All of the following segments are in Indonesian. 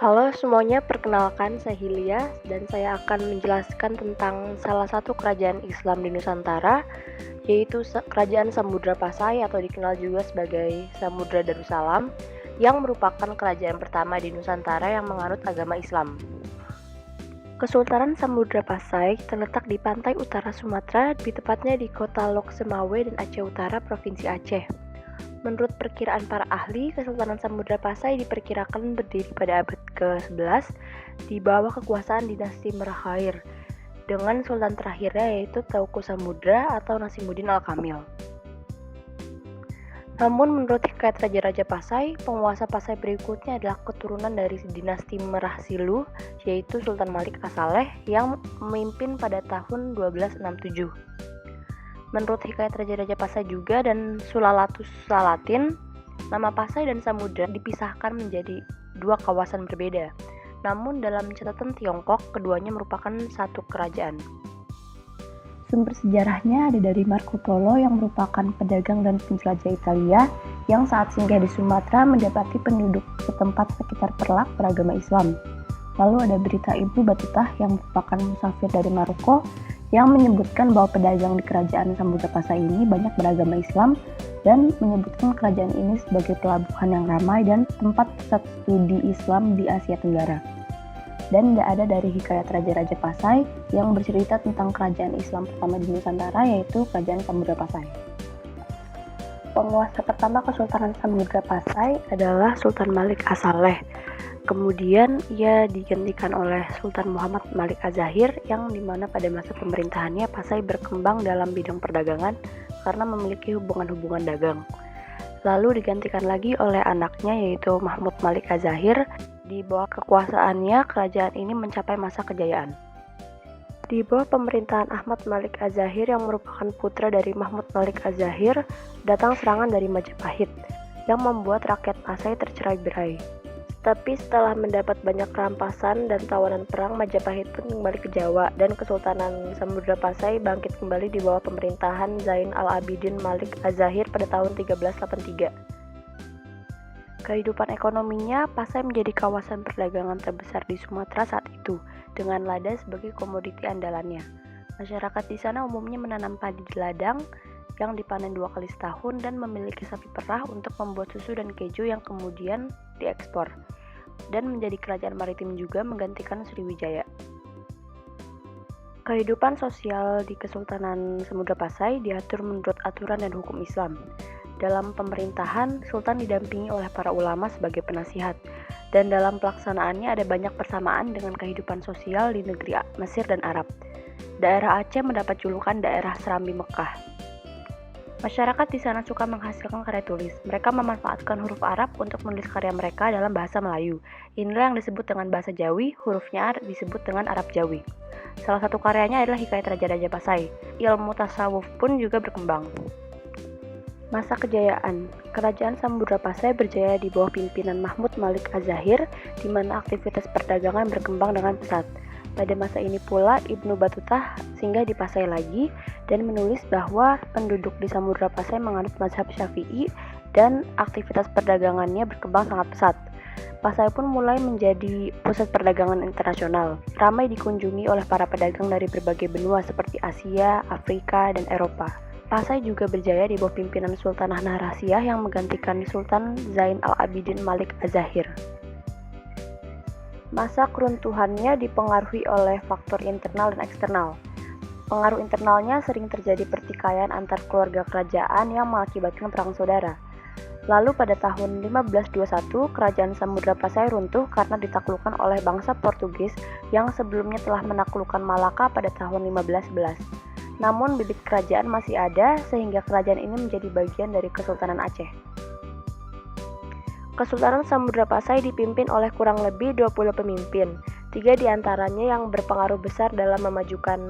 Halo semuanya, perkenalkan saya Hilya dan saya akan menjelaskan tentang salah satu kerajaan Islam di Nusantara, yaitu Kerajaan Samudra Pasai atau dikenal juga sebagai Samudra Darussalam, yang merupakan kerajaan pertama di Nusantara yang menganut agama Islam. Kesultanan Samudra Pasai terletak di pantai utara Sumatera, tepatnya di kota Lok Semawe dan Aceh Utara, Provinsi Aceh. Menurut perkiraan para ahli, Kesultanan Samudra Pasai diperkirakan berdiri pada abad ke-11 di bawah kekuasaan dinasti Merakhair dengan sultan terakhirnya yaitu Teuku Samudra atau Nasimuddin Al-Kamil. Namun menurut hikayat Raja-Raja Pasai, penguasa Pasai berikutnya adalah keturunan dari dinasti Merah Silu, yaitu Sultan Malik As-Saleh yang memimpin pada tahun 1267. Menurut hikayat Raja-Raja Pasai juga dan Sulalatus Salatin, nama Pasai dan Samudra dipisahkan menjadi dua kawasan berbeda. Namun dalam catatan Tiongkok, keduanya merupakan satu kerajaan. Sumber sejarahnya ada dari Marco Polo yang merupakan pedagang dan penjelajah Italia yang saat singgah di Sumatera mendapati penduduk setempat sekitar Perlak beragama Islam. Lalu ada berita Ibnu Batutah yang merupakan musafir dari Maroko yang menyebutkan bahwa pedagang di kerajaan Samudra Pasai ini banyak beragama Islam dan menyebutkan kerajaan ini sebagai pelabuhan yang ramai dan tempat pusat studi Islam di Asia Tenggara. Dan tidak ada dari hikayat Raja-Raja Pasai yang bercerita tentang kerajaan Islam pertama di Nusantara, yaitu Kerajaan Samudra Pasai. Penguasa pertama Kesultanan Samudra Pasai adalah Sultan Malik As-Saleh. Kemudian ia digantikan oleh Sultan Muhammad Malik Az-Zahir yang dimana pada masa pemerintahannya Pasai berkembang dalam bidang perdagangan karena memiliki hubungan-hubungan dagang. Lalu digantikan lagi oleh anaknya yaitu Mahmud Malik Az-Zahir. Di bawah kekuasaannya, kerajaan ini mencapai masa kejayaan. Di bawah pemerintahan Ahmad Malik Az-Zahir yang merupakan putra dari Mahmud Malik Az-Zahir, datang serangan dari Majapahit yang membuat rakyat Pasai tercerai-berai. Tapi setelah mendapat banyak rampasan dan tawanan perang, Majapahit pun kembali ke Jawa dan Kesultanan Samudra Pasai bangkit kembali di bawah pemerintahan Zain al-Abidin Malik Az-Zahir pada tahun 1383. Kehidupan ekonominya, Pasai menjadi kawasan perdagangan terbesar di Sumatera saat itu, dengan lada sebagai komoditi andalannya. Masyarakat di sana umumnya menanam padi di ladang yang dipanen 2 kali setahun dan memiliki sapi perah untuk membuat susu dan keju yang kemudian diekspor, dan menjadi kerajaan maritim juga menggantikan Sriwijaya. Kehidupan sosial di Kesultanan Samudra Pasai diatur menurut aturan dan hukum Islam. Dalam pemerintahan, Sultan didampingi oleh para ulama sebagai penasihat, dan dalam pelaksanaannya ada banyak persamaan dengan kehidupan sosial di negeri Mesir dan Arab. Daerah Aceh mendapat julukan daerah Serambi Mekah. Masyarakat di sana suka menghasilkan karya tulis. Mereka memanfaatkan huruf Arab untuk menulis karya mereka dalam bahasa Melayu. Inilah yang disebut dengan bahasa Jawi, hurufnya disebut dengan Arab Jawi. Salah satu karyanya adalah Hikayat Raja-Raja Pasai. Ilmu tasawuf pun juga berkembang. Masa kejayaan, Kerajaan Samudra Pasai berjaya di bawah pimpinan Mahmud Malik Az-Zahir, di mana aktivitas perdagangan berkembang dengan pesat. Pada masa ini pula Ibnu Batutah singgah di Pasai lagi dan menulis bahwa penduduk di Samudra Pasai menganut mazhab Syafi'i dan aktivitas perdagangannya berkembang sangat pesat. Pasai pun mulai menjadi pusat perdagangan internasional, ramai dikunjungi oleh para pedagang dari berbagai benua seperti Asia, Afrika, dan Eropa. Pasai juga berjaya di bawah pimpinan Sultan Hanah Rasiyah yang menggantikan Sultan Zain al-Abidin Malik Az-Zahir. Masa keruntuhannya dipengaruhi oleh faktor internal dan eksternal. Pengaruh internalnya sering terjadi pertikaian antar keluarga kerajaan yang mengakibatkan perang saudara. Lalu pada tahun 1521, Kerajaan Samudra Pasai runtuh karena ditaklukkan oleh bangsa Portugis yang sebelumnya telah menaklukkan Malaka pada tahun 1511. Namun bibit kerajaan masih ada sehingga kerajaan ini menjadi bagian dari Kesultanan Aceh. Kesultanan Samudra Pasai dipimpin oleh kurang lebih 20 pemimpin. 3 diantaranya yang berpengaruh besar dalam memajukan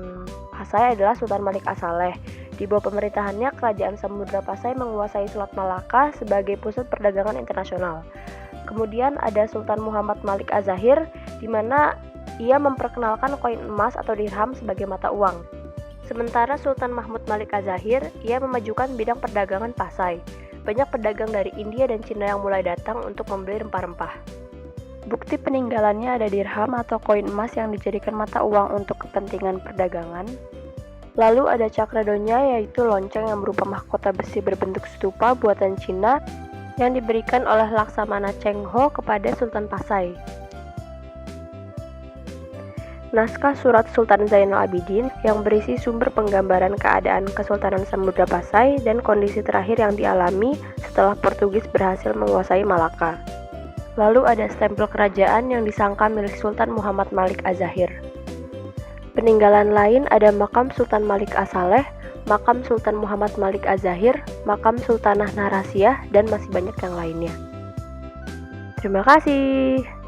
Pasai adalah Sultan Malik As-Saleh. Di bawah pemerintahannya, Kerajaan Samudra Pasai menguasai Selat Malaka sebagai pusat perdagangan internasional. Kemudian ada Sultan Muhammad Malik Az-Zahir, di mana ia memperkenalkan koin emas atau dirham sebagai mata uang. Sementara Sultan Mahmud Malik Az-Zahir, ia memajukan bidang perdagangan Pasai. Banyak pedagang dari India dan Cina yang mulai datang untuk membeli rempah-rempah. Bukti peninggalannya ada dirham atau koin emas yang dijadikan mata uang untuk kepentingan perdagangan. Lalu ada cakradonya, yaitu lonceng yang berupa mahkota besi berbentuk stupa buatan Cina yang diberikan oleh Laksamana Cheng Ho kepada Sultan Pasai. Naskah Surat Sultan Zainal Abidin yang berisi sumber penggambaran keadaan Kesultanan Samudra Pasai dan kondisi terakhir yang dialami setelah Portugis berhasil menguasai Malaka. Lalu ada stempel kerajaan yang disangka milik Sultan Muhammad Malik Az-Zahir. Peninggalan lain ada makam Sultan Malik As-Saleh, makam Sultan Muhammad Malik Az-Zahir, makam Sultanah Narasiyah, dan masih banyak yang lainnya. Terima kasih.